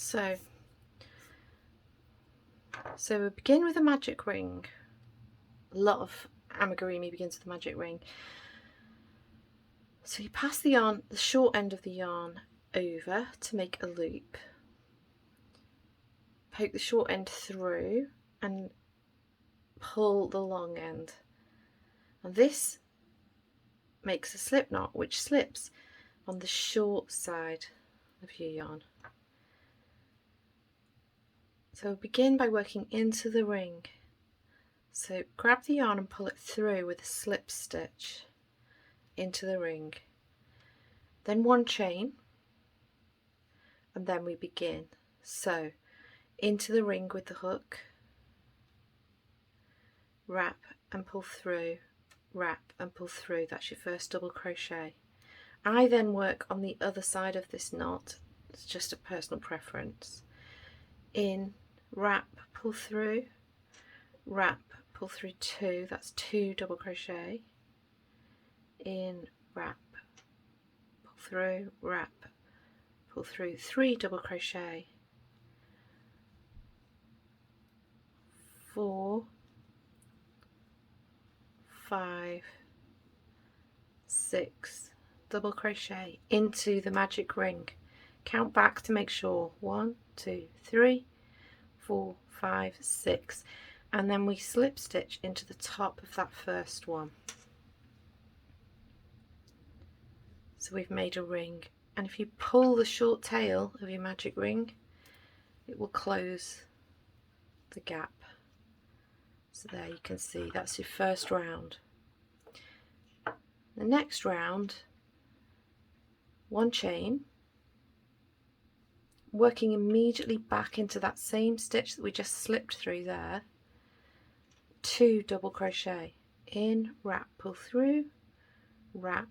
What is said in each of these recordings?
So we begin with a magic ring. A lot of amigurumi begins with a magic ring. So you pass the yarn, the short end of the yarn, over to make a loop. Poke the short end through and pull the long end. And this makes a slip knot which slips on the short side of your yarn. So begin by working into the ring. So grab the yarn and pull it through with a slip stitch into the ring. Then one chain, and then we begin. So into the ring with the hook, wrap and pull through, wrap and pull through. That's your first double crochet. I then work on the other side of this knot. It's just a personal preference. In, wrap, pull through, wrap, pull through 2, that's 2 double crochet. In, wrap, pull through, wrap, pull through 3 double crochet. 4, 5, 6 double crochet into the magic ring. Count back to make sure. 1, 2, 3, 4, 5, 6, and then we slip stitch into the top of that first one. So we've made a ring, and if you pull the short tail of your magic ring, it will close the gap. So there you can see that's your first round. The next round, one chain, working immediately back into that same stitch that we just slipped through there, 2 double crochet. In, wrap, pull through, wrap,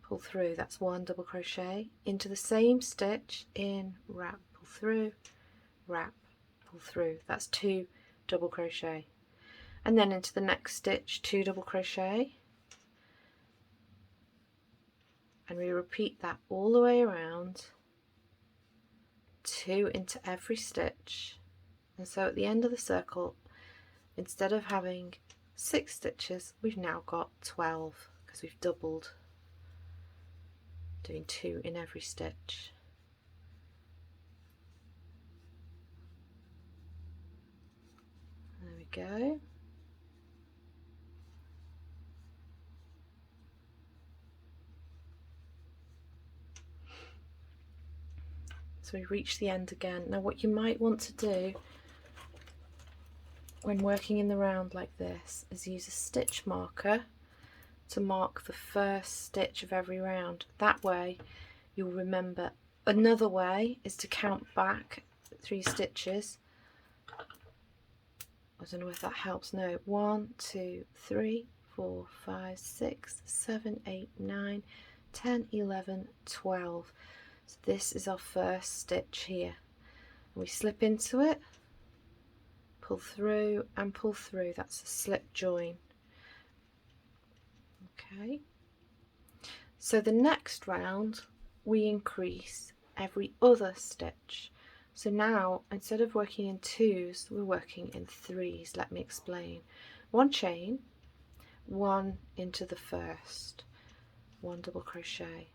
pull through, that's 1 double crochet. Into the same stitch, in, wrap, pull through, wrap, pull through, that's 2 double crochet. And then into the next stitch, 2 double crochet, and we repeat that all the way around, 2 into every stitch. And so at the end of the circle, instead of having 6 stitches, we've now got 12 because we've doubled, doing 2 in every stitch. There we go. So we reach the end again. Now what you might want to do when working in the round like this is use a stitch marker to mark the first stitch of every round. That way you'll remember. Another way is to count back 3 stitches. I don't know if that helps. No, 1, 2, 3, 4, 5, 6, 7, 8, 9, 10, 11, 12. So this is our first stitch here. We slip into it, pull through and pull through. That's a slip join. Okay. So the next round we increase every other stitch. So now instead of working in 2s, we're working in 3s. Let me explain. One chain, 1 into the first, 1 double crochet.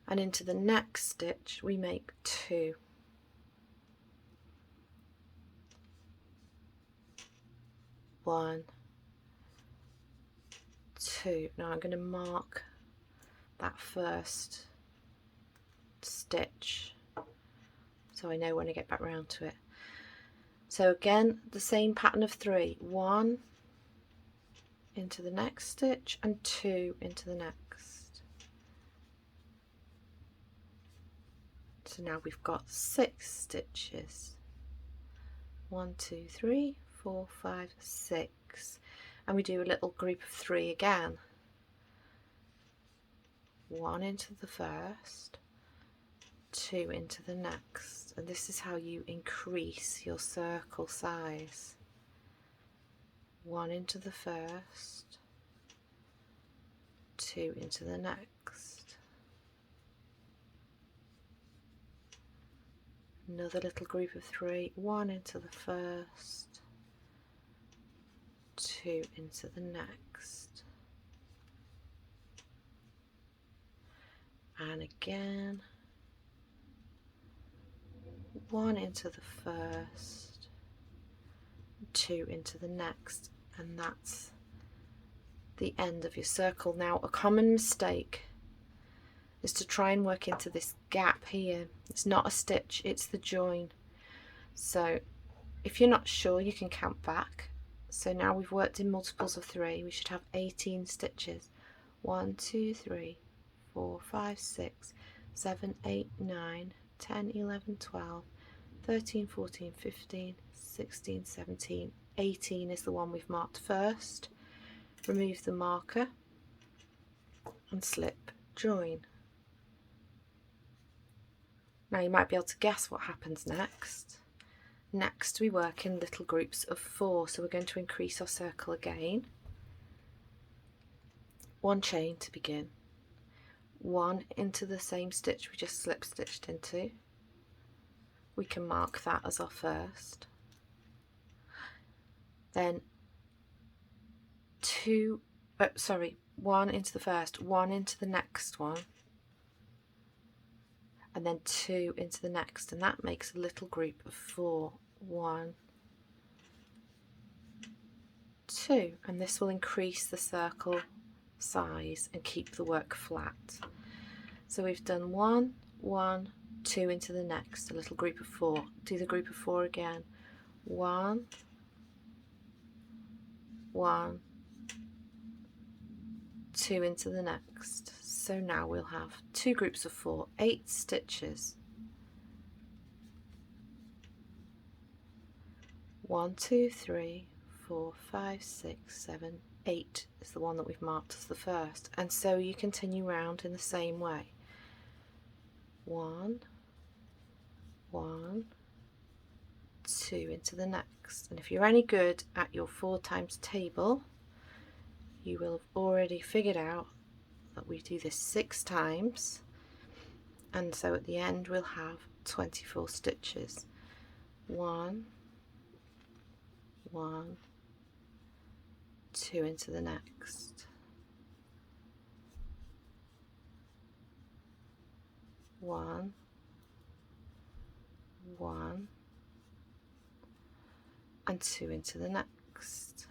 And into the next stitch we make 2. 1, 2. Now I'm going to mark that first stitch so I know when I get back round to it. So again, the same pattern of 3. 1 into the next stitch and 2 into the next. So now we've got 6 stitches. 1, 2, 3, 4, 5, 6. And we do a little group of 3 again. 1 into the first, 2 into the next. And this is how you increase your circle size. 1 into the first, 2 into the next. another little group of 3, 1 into the first, 2 into the next, and again 1 into the first, 2 into the next, and that's the end of your circle. Now, a common mistake is to try and work into this gap here. It's not a stitch, it's the join. So if you're not sure, you can count back. So now we've worked in multiples of 3, we should have 18 stitches. 1, 2, 3, 4, 5, 6, 7, 8, 9, 10, 11, 12, 13, 14, 15, 16, 17, 18 is the one we've marked first. Remove the marker and slip join. Now you might be able to guess what happens next. Next we work in little groups of 4, so we're going to increase our circle again. 1 chain to begin, 1 into the same stitch we just slip stitched into. We can mark that as our first. Then 1 into the first, 1 into the next one, and then 2 into the next, and that makes a little group of 4. 1, 2, and this will increase the circle size and keep the work flat. So we've done 1, 1, 2 into the next, a little group of 4. Do the group of 4 again. 1, 1, 2 into the next. So now we'll have 2 groups of 4, 8 stitches. 1, 2, 3, 4, 5, 6, 7, 8 is the one that we've marked as the first, and so you continue round in the same way. 1, 1, 2 into the next, and if you're any good at your 4 times table, you will have already figured out that we do this 6 times, and so at the end we'll have 24 stitches. 1, 1, 2 into the next, 1, 1, and 2 into the next,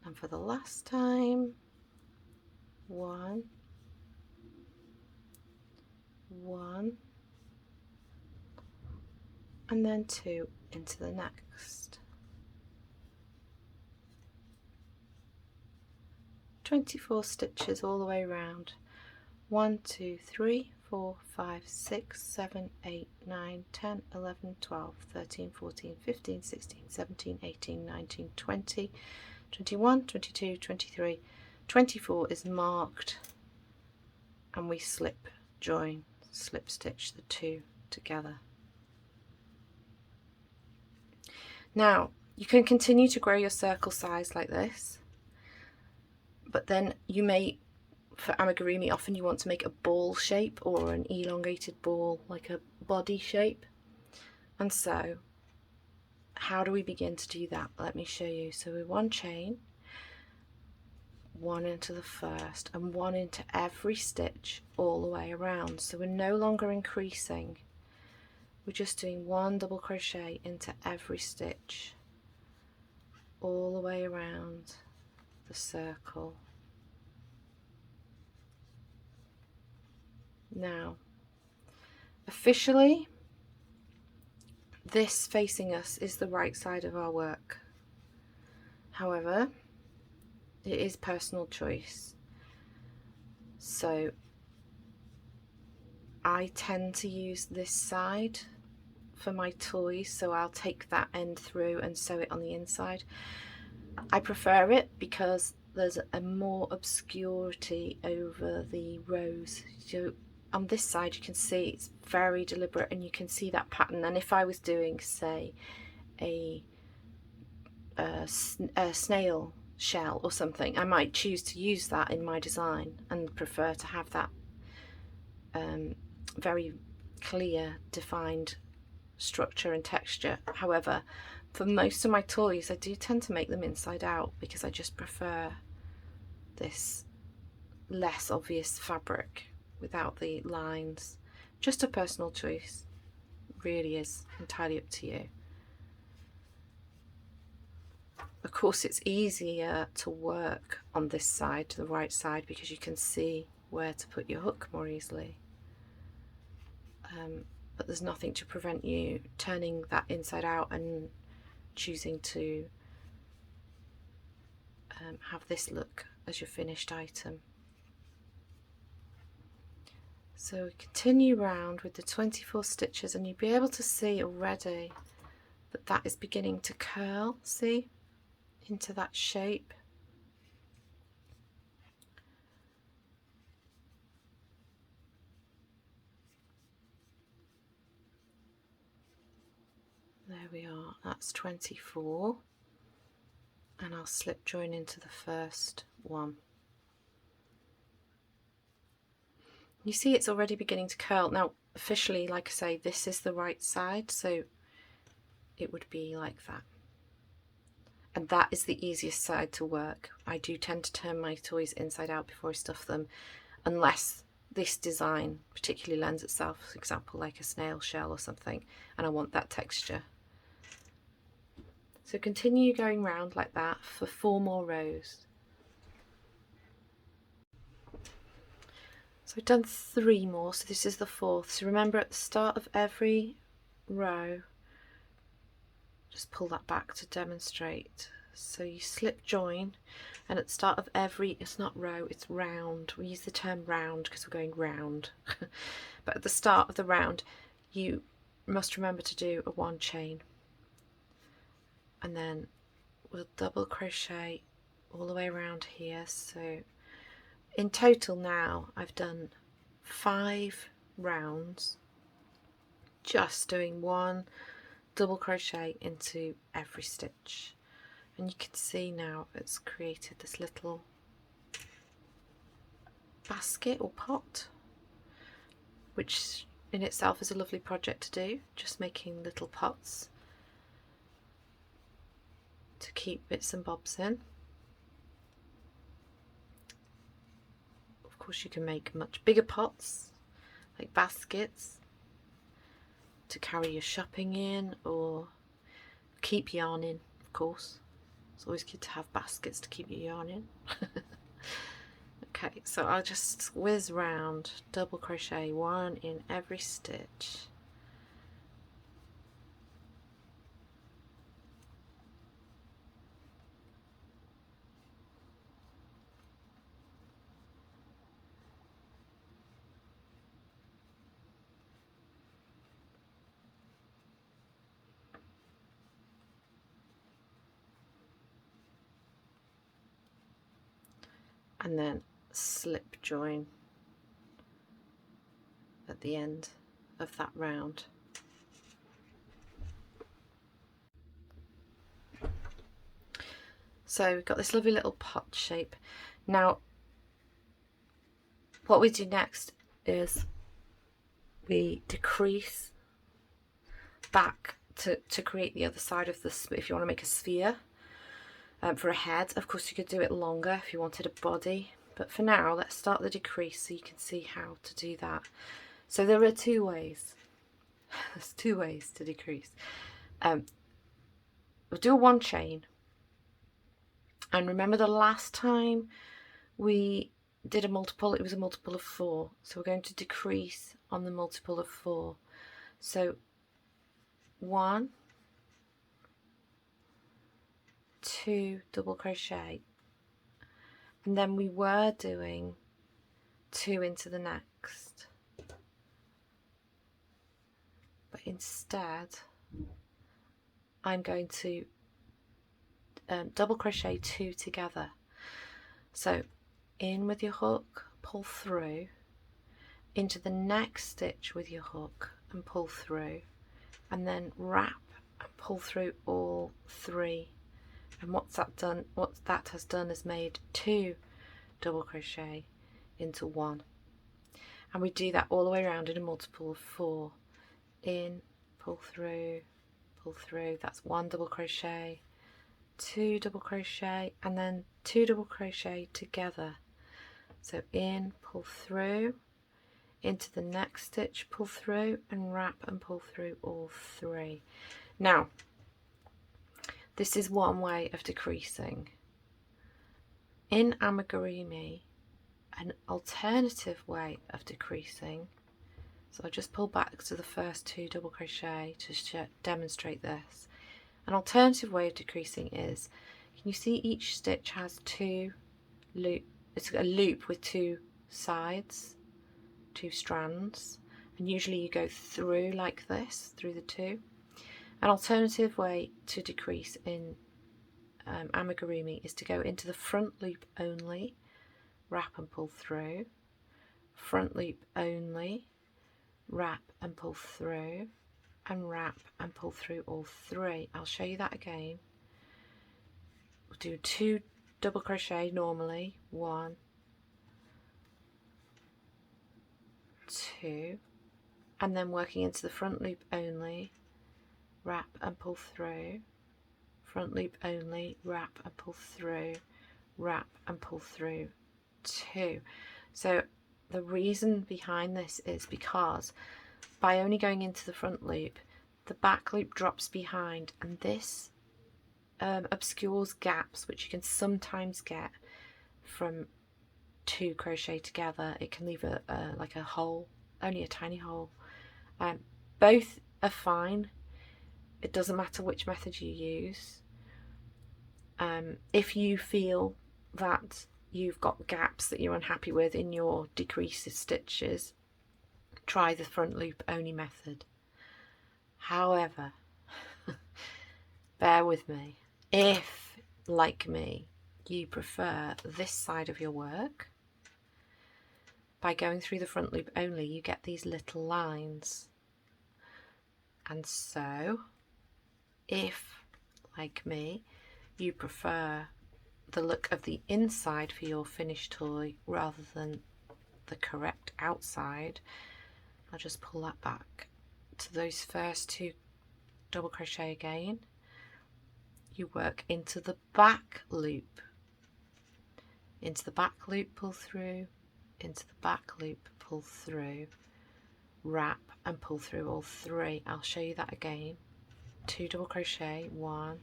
and for the last time, 1, 1, and then 2 into the next. 24 stitches all the way around. 1, 2, 3, 4, 5, 6, 7, 8, 9, 10, 11, 12, 13, 14, 15, 16, 17, 18, 19, 20, 21, 22, 23, 24 is marked, and we slip join, slip stitch the 2 together. Now you can continue to grow your circle size like this, but then you may, for amigurumi, often you want to make a ball shape or an elongated ball, like a body shape. And so how do we begin to do that? Let me show you. So with 1 chain, 1 into the first, and 1 into every stitch all the way around. So we're no longer increasing, we're just doing 1 double crochet into every stitch all the way around the circle. Now, officially, this facing us is the right side of our work. However, it is personal choice. So I tend to use this side for my toys, so I'll take that end through and sew it on the inside. I prefer it because there's a more obscurity over the rows. So on this side you can see it's very deliberate and you can see that pattern, and if I was doing, say, a snail shell or something, I might choose to use that in my design and prefer to have that very clear, defined structure and texture. However, for most of my toys I do tend to make them inside out because I just prefer this less obvious fabric without the lines. Just a personal choice, really is entirely up to you. Of course it's easier to work on this side, to the right side, because you can see where to put your hook more easily. But there's nothing to prevent you turning that inside out and choosing to have this look as your finished item. So continue round with the 24 stitches and you'll be able to see already that that is beginning to curl, see, into that shape. There we are, that's 24, and I'll slip join into the first one. You see it's already beginning to curl. Now officially, like I say, this is the right side, so it would be like that. And that is the easiest side to work. I do tend to turn my toys inside out before I stuff them, unless this design particularly lends itself, for example like a snail shell or something, and I want that texture. So continue going round like that for 4 more rows. So I've done 3 more, so this is the 4th. So remember, at the start of every row, just pull that back to demonstrate. So you slip join, and at the start of every, it's not row, it's round. We use the term round because we're going round. But at the start of the round, you must remember to do a 1 chain. And then we'll double crochet all the way around here. So in total now I've done 5 rounds, just doing 1 double crochet into every stitch, and you can see now it's created this little basket or pot, which in itself is a lovely project to do, just making little pots to keep bits and bobs in. Of course you can make much bigger pots, like baskets, to carry your shopping in or keep yarn in, of course. It's always good to have baskets to keep your yarn in. Okay, so I'll just whiz round, double crochet 1 in every stitch. And then slip join at the end of that round. So we've got this lovely little pot shape. Now what we do next is we decrease back to create the other side of this. If you want to make a sphere for a head, of course you could do it longer if you wanted a body, but for now let's start the decrease so you can see how to do that. So there are 2 ways. There's 2 ways to decrease. We'll do a 1 chain, and remember the last time we did a multiple, it was a multiple of 4, so we're going to decrease on the multiple of 4. So 1, 2 double crochet, and then we were doing 2 into the next, but instead I'm going to double crochet 2 together. So in with your hook, pull through, into the next stitch with your hook and pull through, and then wrap and pull through all 3. And what that has done is made 2 double crochet into 1. And we do that all the way around in a multiple of 4. In, pull through, that's 1 double crochet, 2 double crochet, and then 2 double crochet together. So in, pull through, into the next stitch, pull through, and wrap and pull through all 3. Now, this is one way of decreasing. In Amigurumi, an alternative way of decreasing, so I'll just pull back to the first 2 double crochet to demonstrate this. An alternative way of decreasing is, can you see each stitch has 2 loop? It's a loop with 2 sides, 2 strands, and usually you go through like this, through the 2. An alternative way to decrease in Amigurumi is to go into the front loop only, wrap and pull through, front loop only, wrap and pull through, and wrap and pull through all 3. I'll show you that again. We'll do 2 double crochet normally, 1, 2, and then working into the front loop only, wrap and pull through, front loop only, wrap and pull through, wrap and pull through 2. So the reason behind this is because by only going into the front loop, the back loop drops behind, and this obscures gaps which you can sometimes get from 2 crochet together. It can leave like a hole, only a tiny hole. Both are fine. It doesn't matter which method you use. If you feel that you've got gaps that you're unhappy with in your decreased stitches, try the front loop only method. However, bear with me, if, like me, you prefer this side of your work, by going through the front loop only, you get these little lines. And so, if, like me, you prefer the look of the inside for your finished toy rather than the correct outside, I'll just pull that back to those first 2 double crochet again. You work into the back loop, into the back loop, pull through, into the back loop, pull through, wrap and pull through all 3. I'll show you that again. 2 double crochet, 1,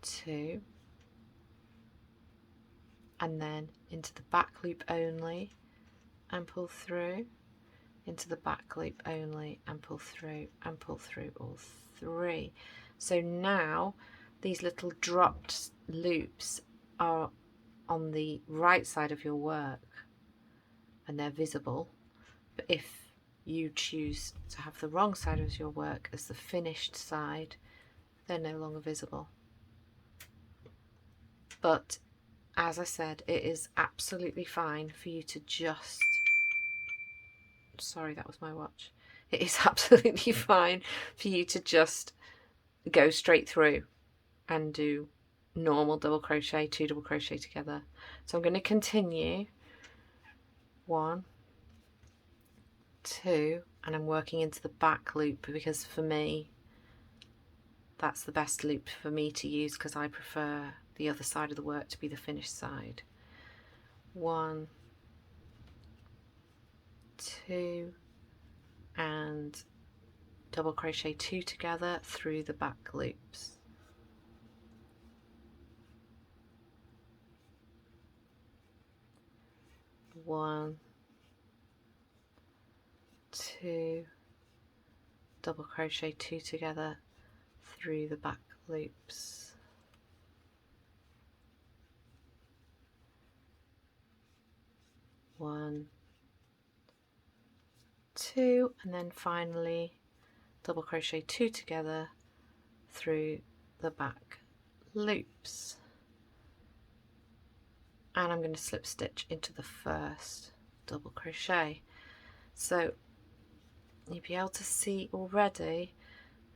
2, and then into the back loop only and pull through, into the back loop only and pull through all 3. So now these little dropped loops are on the right side of your work and they're visible, but if you choose to have the wrong side of your work as the finished side, they're no longer visible. But as I said, it is absolutely fine for you to just, sorry, that was my watch. It is absolutely fine for you to just go straight through and do normal double crochet, 2 double crochet together. So I'm going to continue 1, 2, and I'm working into the back loop because for me that's the best loop for me to use because I prefer the other side of the work to be the finished side. 1, 2, and double crochet 2 together through the back loops. 1, 2, double crochet 2 together through the back loops. 1, 2, and then finally double crochet 2 together through the back loops. And I'm going to slip stitch into the first double crochet. So you'll be able to see already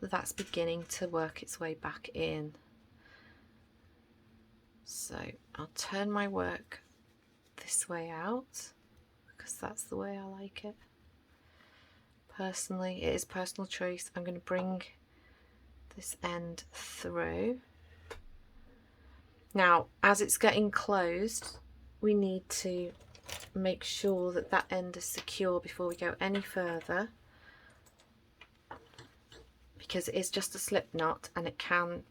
that that's beginning to work its way back in. So I'll turn my work this way out because that's the way I like it. Personally, it is personal choice. I'm going to bring this end through. Now, as it's getting closed, we need to make sure that that end is secure before we go any further, because it is just a slip knot and it can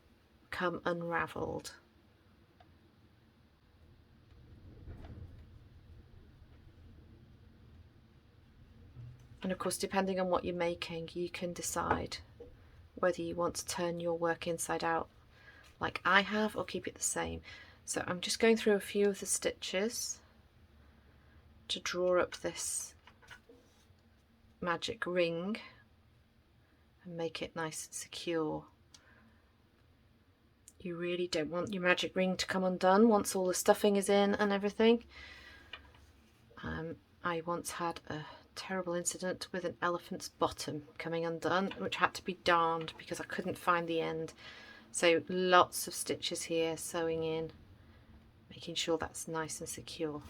come unravelled. And of course, depending on what you're making, you can decide whether you want to turn your work inside out like I have or keep it the same. So I'm just going through a few of the stitches to draw up this magic ring and make it nice and secure. You really don't want your magic ring to come undone once all the stuffing is in and everything. I once had a terrible incident with an elephant's bottom coming undone, which had to be darned because I couldn't find the end. So lots of stitches here, sewing in, making sure that's nice and secure.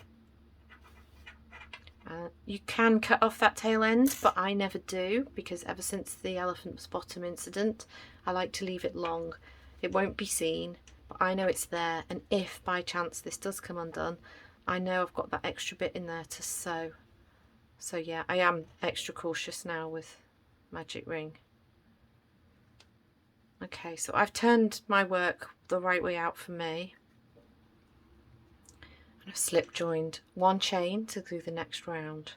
You can cut off that tail end, but I never do, because ever since the elephant's bottom incident, I like to leave it long. It won't be seen, but I know it's there, and if by chance this does come undone, I know I've got that extra bit in there to sew. So yeah, I am extra cautious now with magic ring. Okay, so I've turned my work the right way out for me. And I've slip joined one chain to do the next round,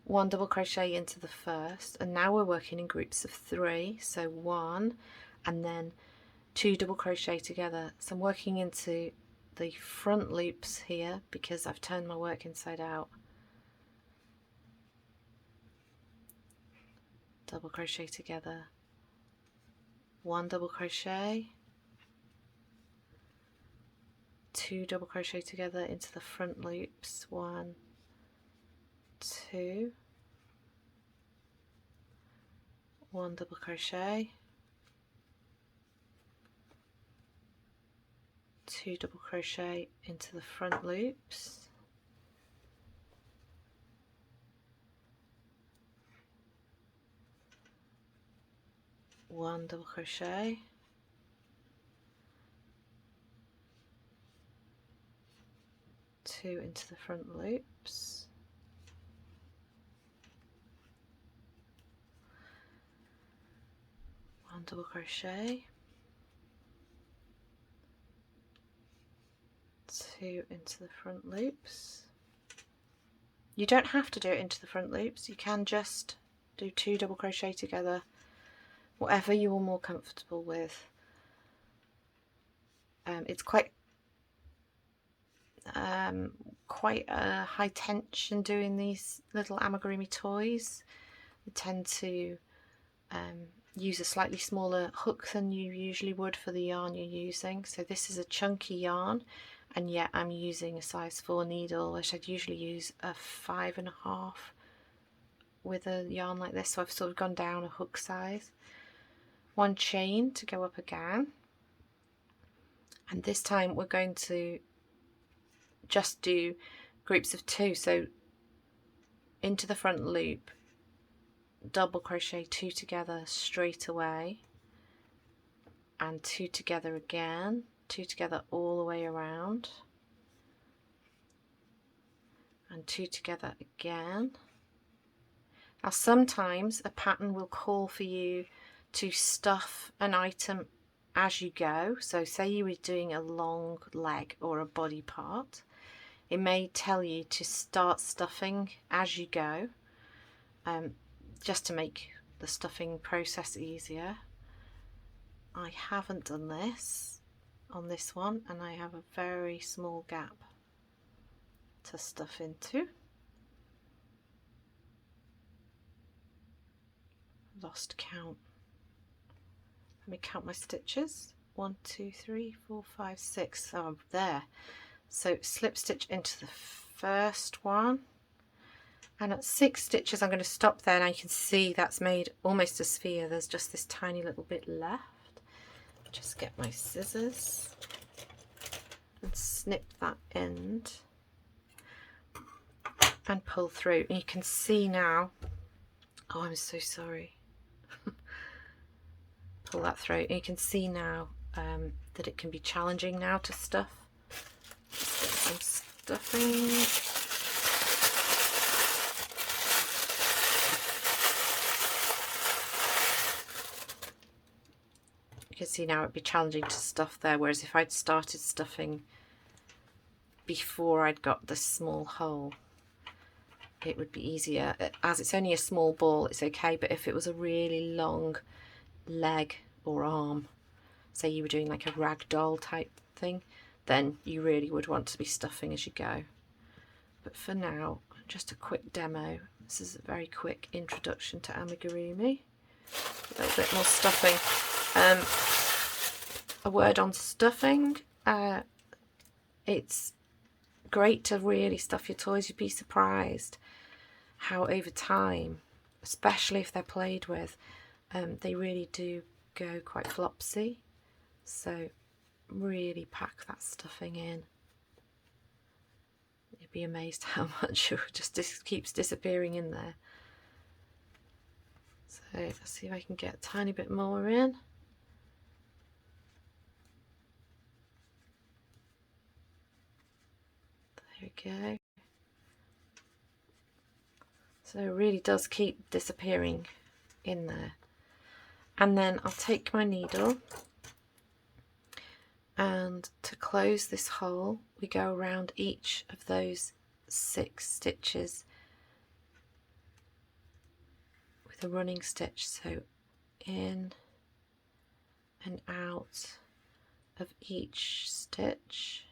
one double crochet into the first, and now we're working in groups of 3. So 1 and then 2 double crochet together. So I'm working into the front loops here because I've turned my work inside out. Double crochet together, 1 double crochet, 2 double crochet together into the front loops, 1, 2, 1 double crochet, 2 double crochet into the front loops, 1 double crochet, 2 into the front loops, 1 double crochet, 2 into the front loops. You don't have to do it into the front loops, you can just do 2 double crochet together, whatever you are more comfortable with. It's quite a high tension doing these little amigurumi toys. They tend to use a slightly smaller hook than you usually would for the yarn you're using. So this is a chunky yarn, and yet I'm using a size 4 needle, which I'd usually use a 5.5 with a yarn like this. So I've sort of gone down a hook size. 1 chain to go up again, and this time we're going to just do groups of 2. So into the front loop, double crochet 2 together straight away, and 2 together again, 2 together all the way around, and 2 together again. Now sometimes a pattern will call for you to stuff an item as you go. So say you were doing a long leg or a body part, it may tell you to start stuffing as you go, just to make the stuffing process easier. I haven't done this on this one, and I have a very small gap to stuff into. Lost count. Let me count my stitches. 1, 2, 3, 4, 5, 6. Oh, there. So slip stitch into the first one, and at 6 stitches I'm going to stop there. Now you can see that's made almost a sphere. There's just this tiny little bit left. Just get my scissors and snip that end. and pull through, and you can see now, oh, I'm so sorry, pull that through, and you can see now that it can be challenging now to stuff. Let's get some stuffing. You can see now it'd be challenging to stuff there, whereas if I'd started stuffing before I'd got this small hole, it would be easier. As it's only a small ball, it's okay, but if it was a really long leg or arm, say you were doing like a rag doll type thing, then you really would want to be stuffing as you go. But for now, just a quick demo. This is a very quick introduction to amigurumi. A little bit more stuffing. A word on stuffing. It's great to really stuff your toys. You'd be surprised how over time, especially if they're played with, they really do go quite flopsy. So really pack that stuffing in. You'd be amazed how much it just keeps disappearing in there. So let's see if I can get a tiny bit more in. There we go. So it really does keep disappearing in there. And then I'll take my needle, and to close this hole we go around each of those 6 stitches with a running stitch, so in and out of each stitch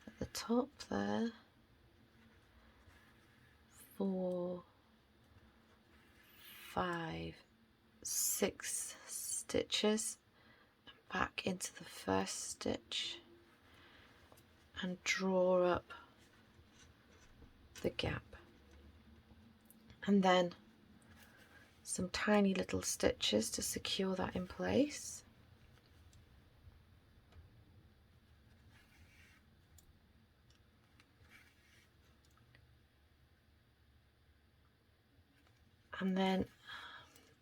at the top there. 4, 5, 6 stitches, and back into the first stitch and draw up the gap, and then some tiny little stitches to secure that in place. And then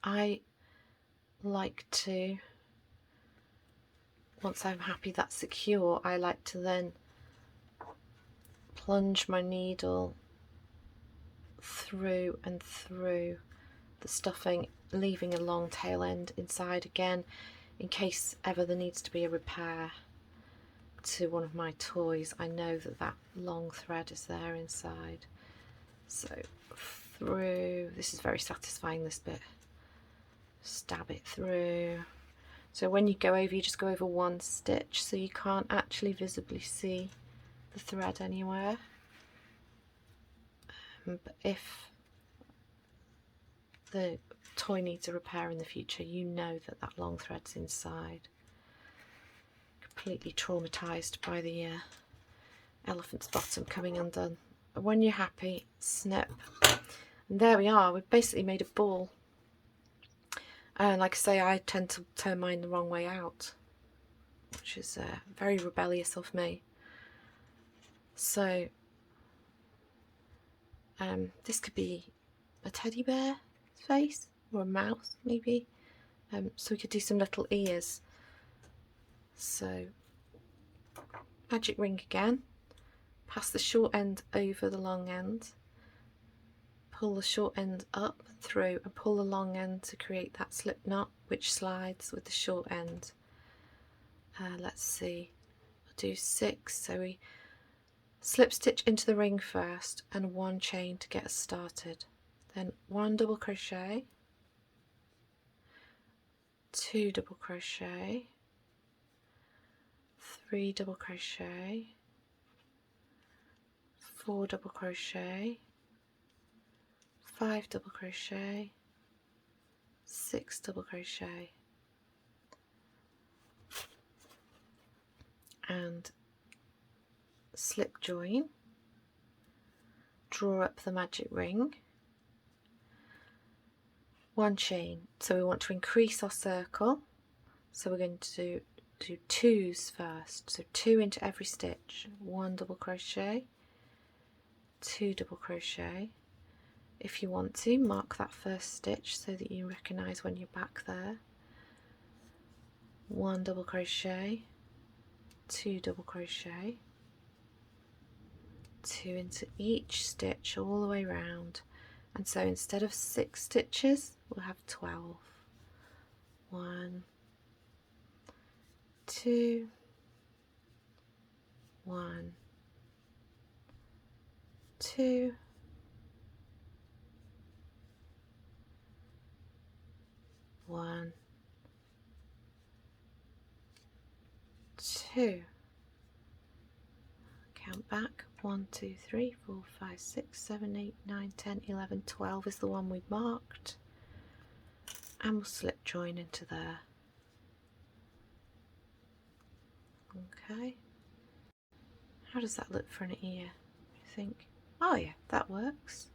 I like to, once I'm happy that's secure, I like to then plunge my needle through and through the stuffing, leaving a long tail end inside again, in case ever there needs to be a repair to one of my toys. I know that that long thread is there inside. So through, this is very satisfying, this bit. Stab it through. So when you go over, you just go over 1 stitch, so you can't actually visibly see the thread anywhere. But if the toy needs a repair in the future, you know that that long thread's inside. Completely traumatised by the elephant's bottom coming undone. But when you're happy, snip. And there we are, we've basically made a ball. And like I say, I tend to turn mine the wrong way out, which is very rebellious of me. So this could be a teddy bear face or a mouse maybe. So we could do some little ears. So magic ring again, pass the short end over the long end, pull the short end up through and pull the long end to create that slip knot which slides with the short end. Let's see, we'll do 6, so we slip stitch into the ring first and 1 chain to get us started, then 1 double crochet, 2 double crochet, 3 double crochet, 4 double crochet, 5 double crochet, 6 double crochet, and slip join, draw up the magic ring, 1 chain. So we want to increase our circle, so we're going to do 2s first, so 2 into every stitch, 1 double crochet, 2 double crochet. If you want to, mark that first stitch so that you recognise when you're back there. 1 double crochet, 2 double crochet, 2 into each stitch all the way round, and so instead of 6 stitches we'll have 12. 1, 2, 1, 2, 1, 2. Count back. 1, 2, 3, 4, 5, 6, 7, 8, 9, 10, 11, 12 is the one we marked, and we'll slip join into there. Okay, how does that look for an ear, I think? Oh yeah, that works.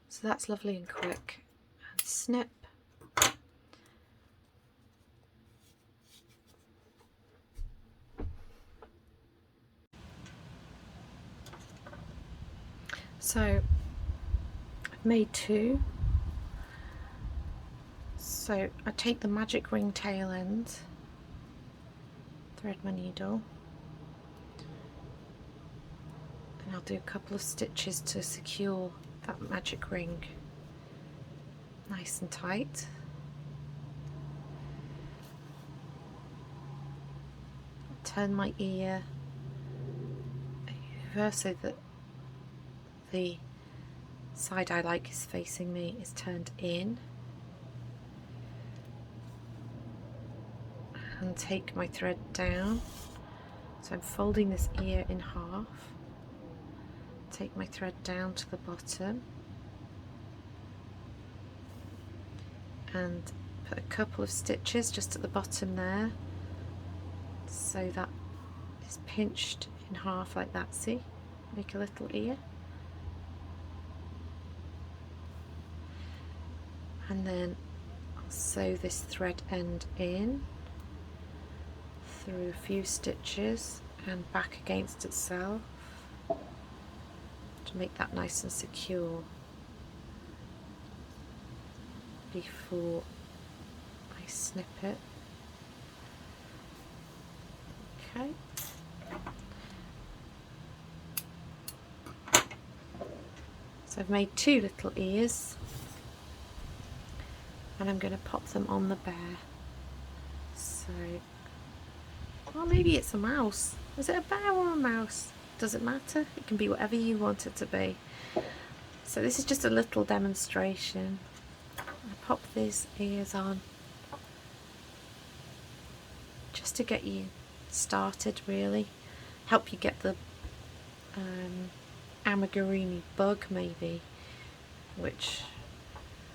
So that's lovely and quick. And snip. So I've made 2. So I take the magic ring tail end, thread my needle, and I'll do a couple of stitches to secure that magic ring nice and tight. Turn my ear over so that the side I like is facing me is turned in, and take my thread down. So I'm folding this ear in half, take my thread down to the bottom and put a couple of stitches just at the bottom there, so that is pinched in half like that. See, make a little ear, and then I'll sew this thread end in through a few stitches and back against itself to make that nice and secure before I snip it. Okay. So I've made 2 little ears, and I'm going to pop them on the bear. So, well, maybe it's a mouse. Is it a bear or a mouse? Doesn't matter. It can be whatever you want it to be. So this is just a little demonstration. I pop these ears on just to get you started, really. Help you get the Amigurumi bug, maybe, which,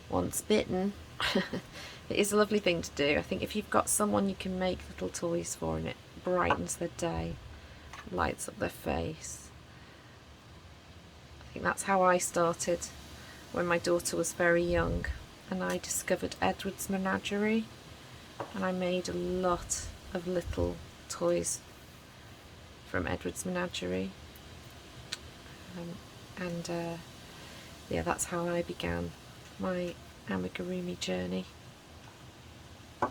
once bitten, it is a lovely thing to do. I think if you've got someone you can make little toys for and it brightens their day, lights up their face. I think that's how I started when my daughter was very young, and I discovered Edward's Menagerie, and I made a lot of little toys from Edward's Menagerie, yeah, that's how I began my amigurumi journey. Okay.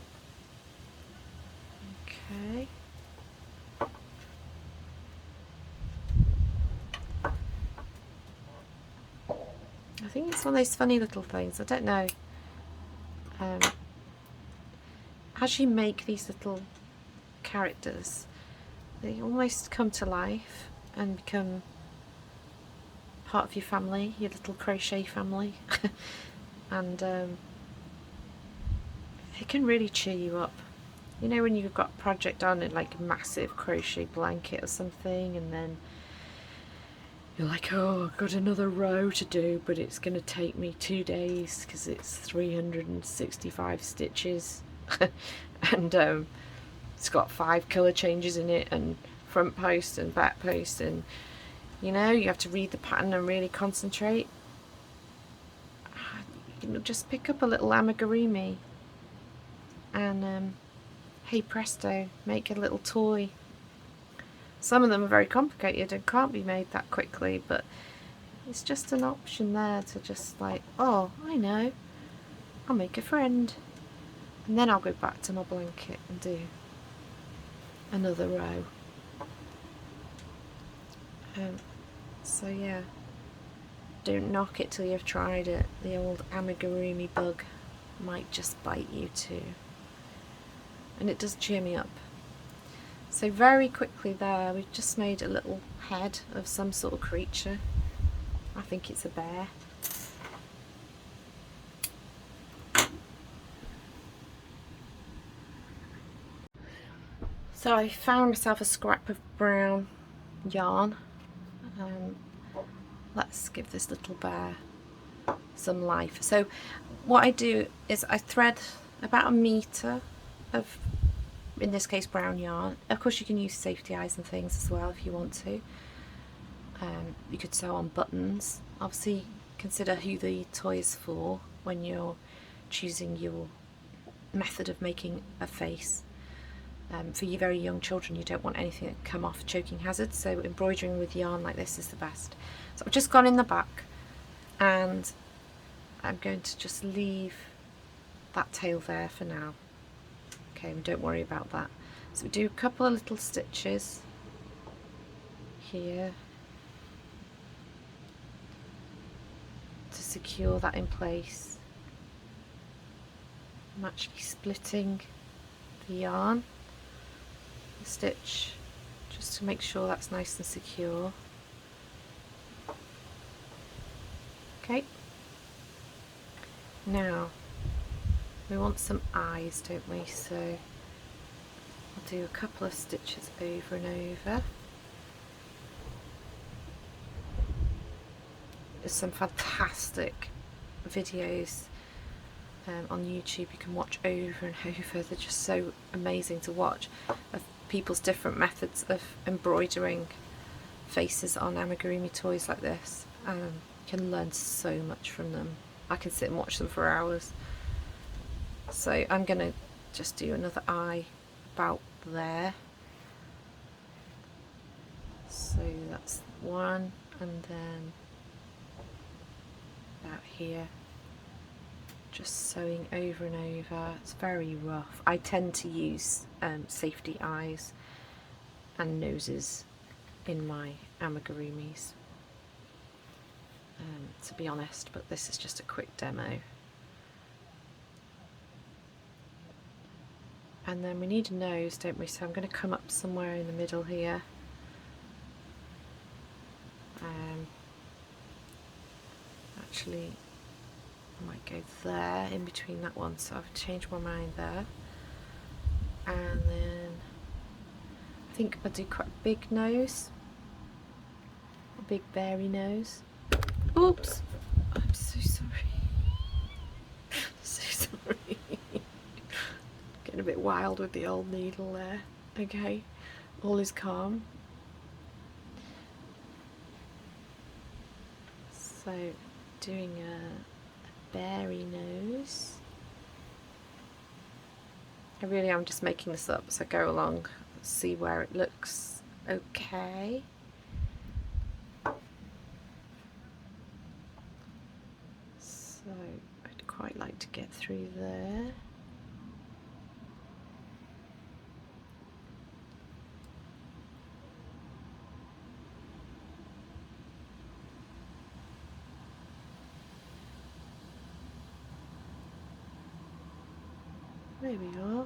I think it's one of those funny little things, I don't know, as you make these little characters, they almost come to life and become part of your family, your little crochet family. And it can really cheer you up. You know, when you've got a project on it, like a massive crochet blanket or something, and then you're like, oh, I've got another row to do, but it's going to take me 2 days because it's 365 stitches. And it's got 5 colour changes in it, and front post and back post, and you know, you have to read the pattern and really concentrate. You know, just pick up a little amigurumi and hey presto, make a little toy. Some of them are very complicated and can't be made that quickly, but It's just an option there to just like, oh, I know, I'll make a friend. And then I'll go back to my blanket and do another row. So yeah, don't knock it till you've tried it. The old amigurumi bug might just bite you too. And it does cheer me up. So very quickly there, we've just made a little head of some sort of creature. I think it's a bear. So I found myself a scrap of brown yarn. Let's give this little bear some life. So what I do is I thread about 1 metre of, in this case, brown yarn. Of course you can use safety eyes and things as well if you want to. You could sew on buttons. Obviously consider who the toy is for when you're choosing your method of making a face. For your very young children, you don't want anything that can come off choking hazards, so embroidering with yarn like this is the best. So I've just gone in the back and I'm going to just leave that tail there for now. Okay, don't worry about that. So we do a couple of little stitches here to secure that in place. I'm actually splitting the yarn, the stitch, just to make sure that's nice and secure. Okay, now we want some eyes, don't we? So I'll do a couple of stitches over and over. There's some fantastic videos on YouTube you can watch over and over. They're just so amazing to watch, of people's different methods of embroidering faces on amigurumi toys like this. You can learn so much from them. I can sit and watch them for hours. So I'm going to just do another eye about there. So that's one, and then about here. Just sewing over and over. It's very rough. I tend to use safety eyes and noses in my amigurumis, to be honest, but this is just a quick demo. And then we need a nose, don't we? So I'm going to come up somewhere in the middle here. Actually, I might go there in between that one, so I've changed my mind there. And then I think I'll do quite a big nose, a big berry nose. Oops, I'm so sorry. So sorry. Getting a bit wild with the old needle there. Okay, all is calm. So doing a berry nose. I really am just making this up as I go along, see where it looks okay. So I'd quite like to get through there. There we are.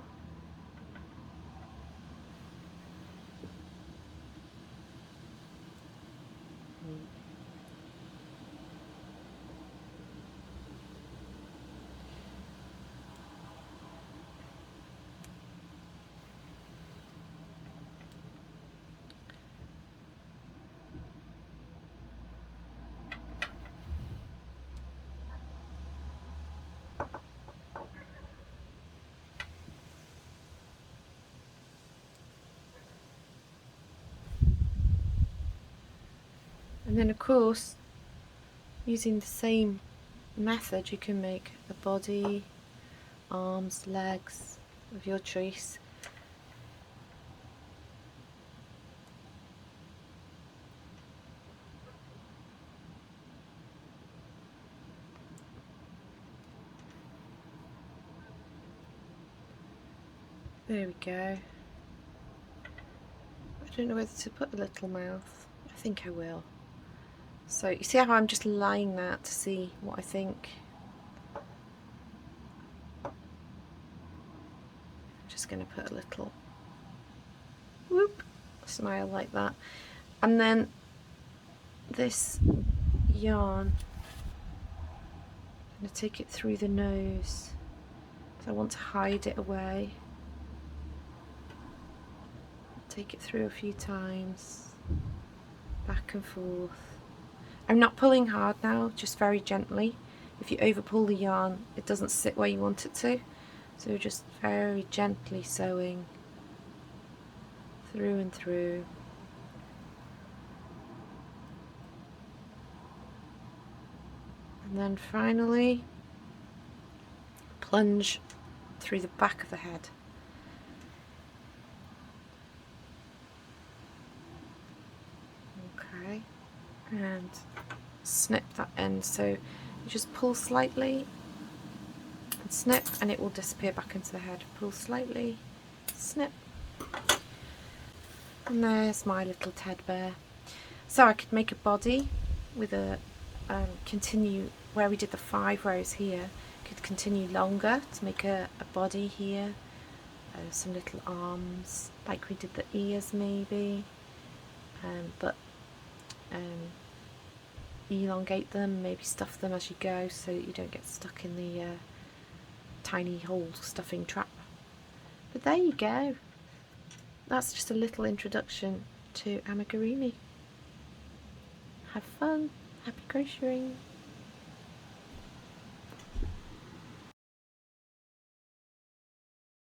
And then of course, using the same method, you can make a body, arms, legs of your choice. There we go. I don't know whether to put a little mouth. I think I will. So you see how I'm just lying that to see what I think. I'm just going to put a little whoop smile like that. And then this yarn, I'm going to take it through the nose because I want to hide it away. Take it through a few times, back and forth. I'm not pulling hard now, just very gently. If you over pull the yarn, it doesn't sit where you want it to. So just very gently sewing through and through. And then finally, plunge through the back of the head. Okay, and snip that end. So you just pull slightly and snip, and it will disappear back into the head. Pull slightly, snip, and there's my little teddy bear. So I could make a body with a continue where we did the 5 rows here. Could continue longer to make a body here, some little arms like we did the ears maybe, but elongate them, maybe stuff them as you go so that you don't get stuck in the tiny hole stuffing trap. But there you go, that's just a little introduction to amigurumi. Have fun, happy crocheting.